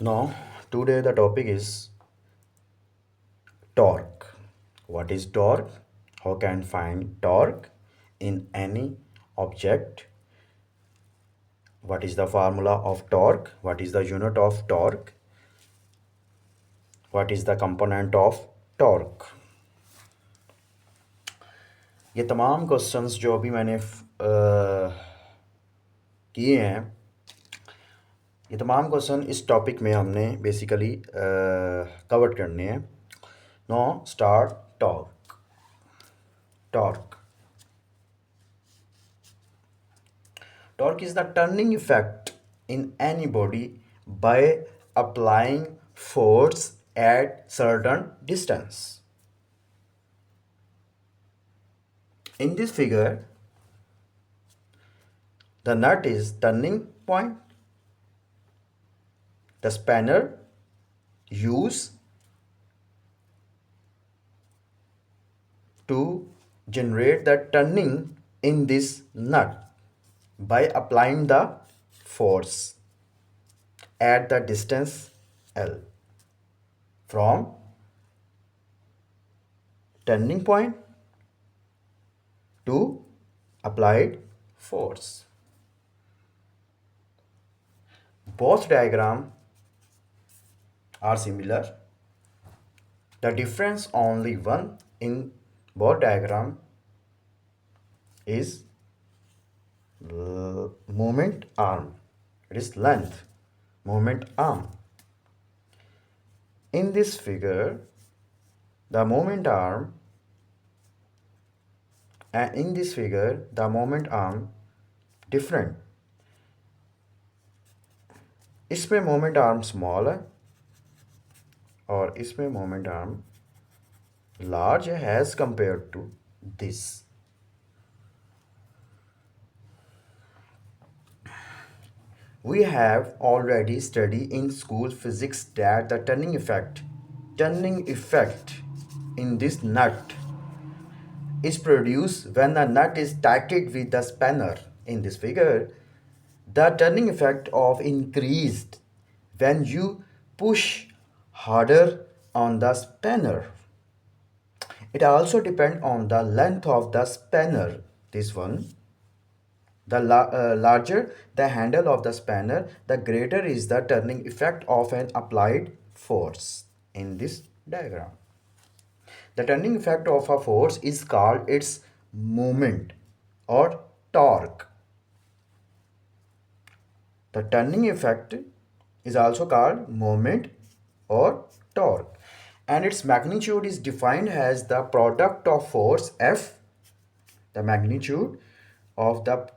Now, today the topic is torque. What is torque? How can find torque in any object? What is the formula of torque? What is the unit of torque? What is the component of torque? ये तमाम questions जो अभी मैंने किए हैं, ये तमाम question इस टॉपिक में हमने बेसिकली कवर करने हैं. Know start torque. Torque Torque is the turning effect in any body by applying force at certain distance. In this figure, the nut is turning point. The spanner used to generate the turning in this nut by applying the force at the distance L from turning point to applied force. Both diagrams are similar. The difference only one in both diagram is moment arm. It is length, moment arm. In this figure, the moment arm, and in this figure, the moment arm different. इसमें moment arm small है और इसमें moment arm large है as compared to this. We have already studied in school physics that the turning effect in this nut is produced when the nut is tightened with the spanner. In this figure, the turning effect of increased when you push harder on the spanner. It also depends on the length of the spanner. This one. The larger the handle of the spanner, the greater is the turning effect of an applied force in this diagram. The turning effect of a force is called its moment or torque. The turning effect is also called moment or torque, and its magnitude is defined as the product of force F. The magnitude of the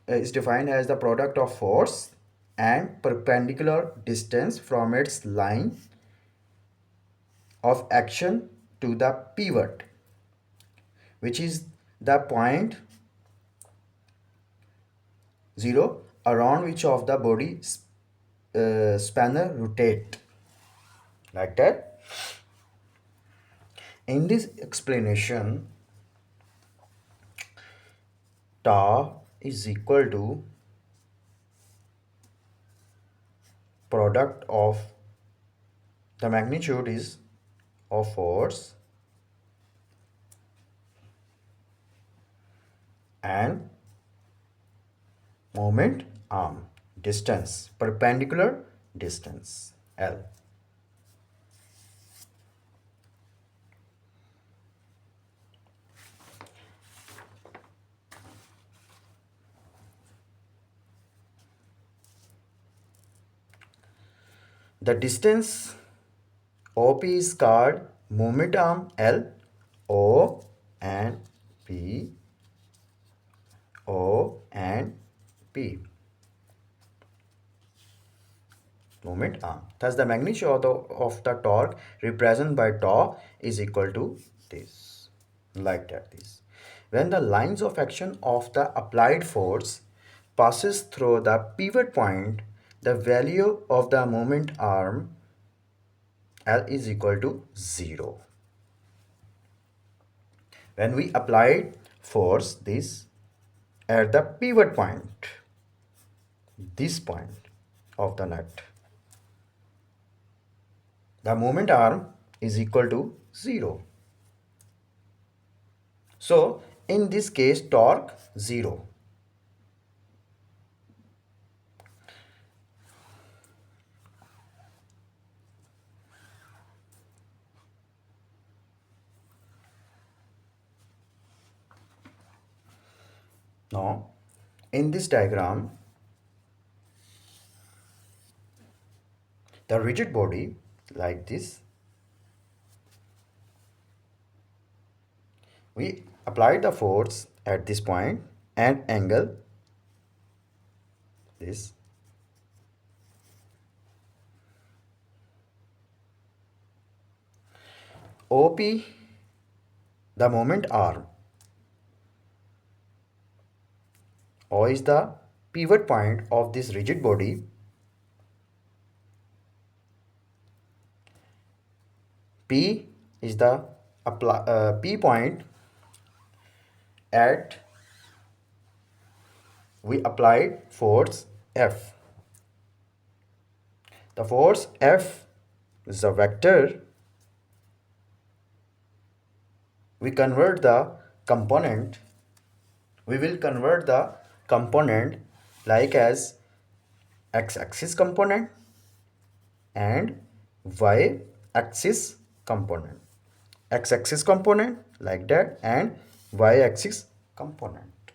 is defined as the product of force and perpendicular distance from its line of action to the pivot, which is the point 0 around which of the body spanner rotate, like that. In this explanation, tau is equal to product of the magnitude is of force and moment arm distance, perpendicular distance L. The distance OP is called moment arm L. O and P, O and P, moment arm. Thus the magnitude of the torque represented by tau is equal to this, like that. This when the lines of action of the applied force passes through the pivot point, the value of the moment arm L is equal to 0. When we applied force this at the pivot point, this point of the nut, the moment arm is equal to 0. So in this case torque 0. Now in this diagram the rigid body like this, we apply the force at this point and angle this. OP the moment arm. O is the pivot point of this rigid body. P is the P point at we applied force F. The force F is a vector. We convert the component. We will convert the component like as x-axis component and y-axis component. X-axis component like that and y-axis component.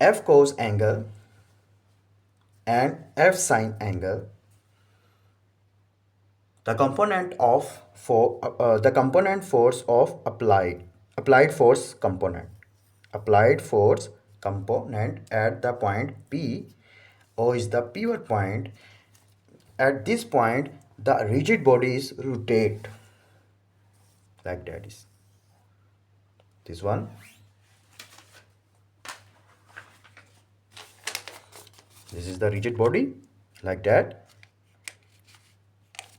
F cos angle and F sin angle. The component of the component force of applied force component. Applied force component at the point P. O is the pivot point. At this point the rigid bodies rotate like that is this one. This is the rigid body like that.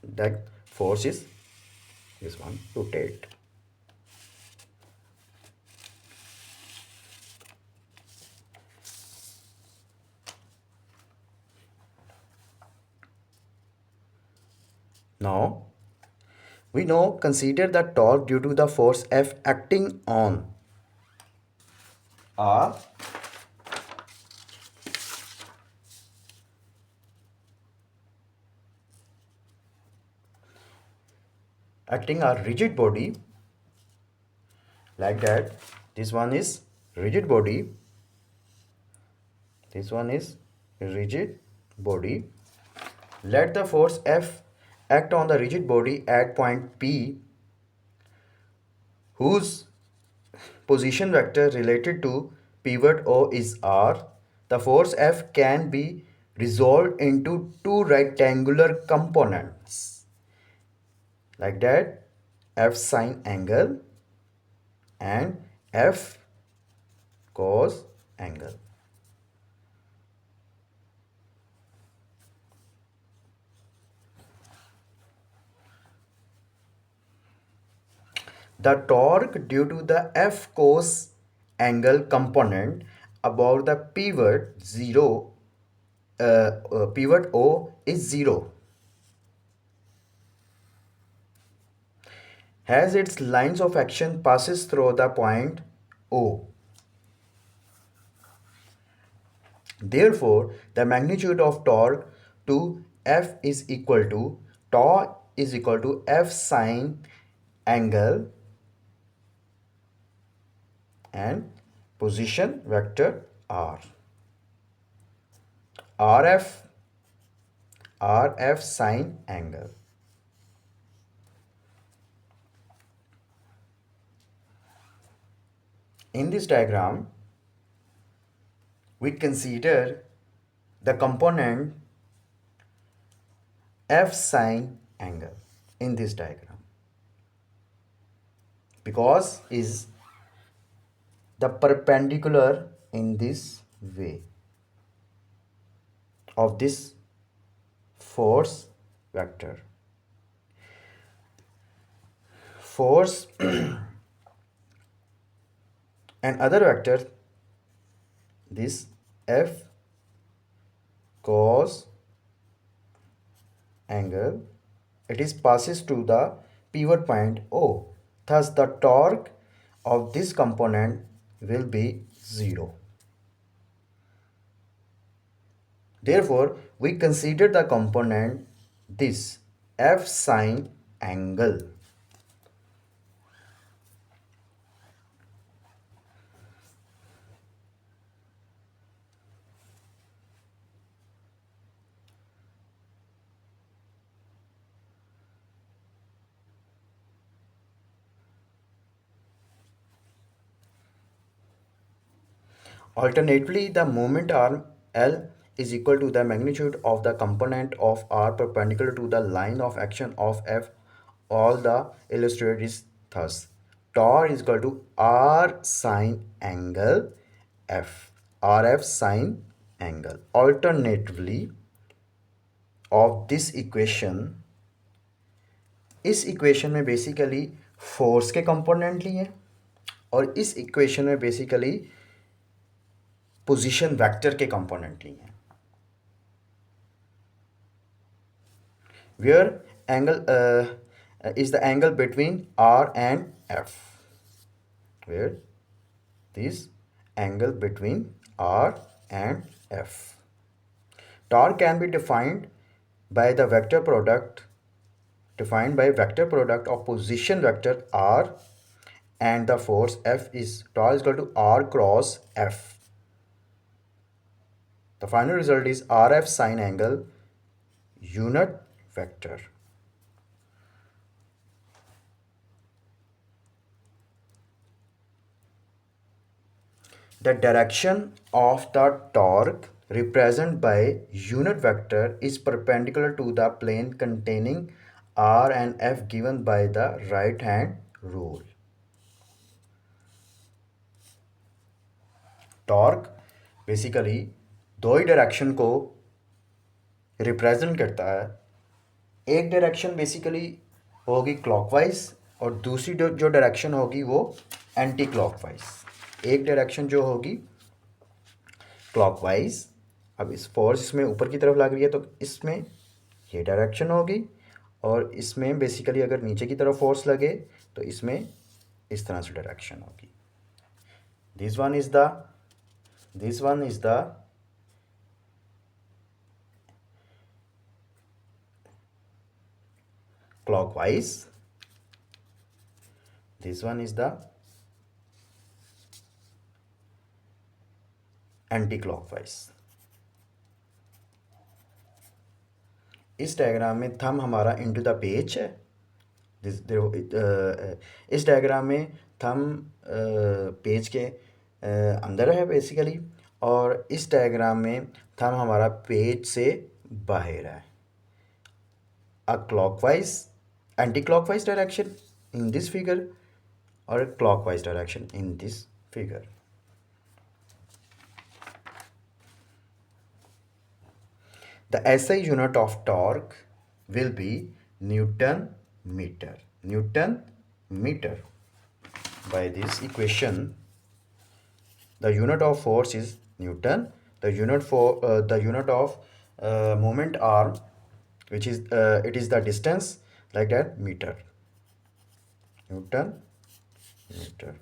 That force is this one, rotate. Now we know consider the torque due to the force F acting on a rigid body like that. This one is rigid body. This one is rigid body. Let the force F act on the rigid body at point P, whose position vector related to pivot O is R. The force F can be resolved into two rectangular components like that, F sin angle and F cos angle. The torque due to the F cos angle component about the pivot O is 0. As its lines of action passes through the point O. Therefore, the magnitude of torque to F is equal to tau is equal to F sin angle and position vector R. RF sin angle. In this diagram, we consider the component F sin angle in this diagram because is the perpendicular in this way of this force vector. Force and other vector, this F cos angle, it is passes to the pivot point O. Thus the torque of this component will be 0. Therefore, we consider the component this F sine angle. Alternatively, the moment arm L is equal to the magnitude of the component of R perpendicular to the line of action of F. All the illustrated is thus. Tau is equal to R sine angle F. RF sine angle. Alternatively, of this equation, इस equation में basically force के component लिए और इस equation में basically position vector के component लिए where angle is the angle between R and F, where this angle between R and F. Torque can be defined by the vector product defined by vector product of position vector R and the force F is torque is equal to R cross F. The final result is RF sine angle unit vector. The direction of the torque represented by unit vector is perpendicular to the plane containing R and F given by the right hand rule. Torque basically दो ही direction को represent करता है. एक direction basically होगी clockwise और दूसरी जो direction होगी वो एंटी क्लॉकवाइज. एक डायरेक्शन जो होगी क्लॉकवाइज, अब इस फोर्स इसमें ऊपर की तरफ लग रही है तो इसमें ये डायरेक्शन होगी और इसमें बेसिकली अगर नीचे की तरफ फोर्स लगे तो इसमें इस तरह से डायरेक्शन होगी. This one is the clockwise, this one is the anti-clockwise. इस डायग्राम में थंब हमारा इनटू द पेज है. इस डायग्राम में थंब पेज के अंदर है बेसिकली और इस डायग्राम में थंब हमारा पेज से बाहर है. A clockwise, anti-clockwise direction in this figure or a clockwise direction in this figure. The SI unit of torque will be Newton meter. Newton meter. By this equation, the unit of force is Newton. The unit of moment arm, which is it is the distance like that, meter. Newton meter.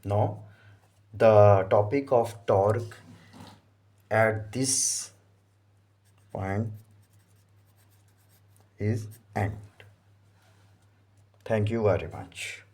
Now the topic of torque at this point is end. Thank you very much.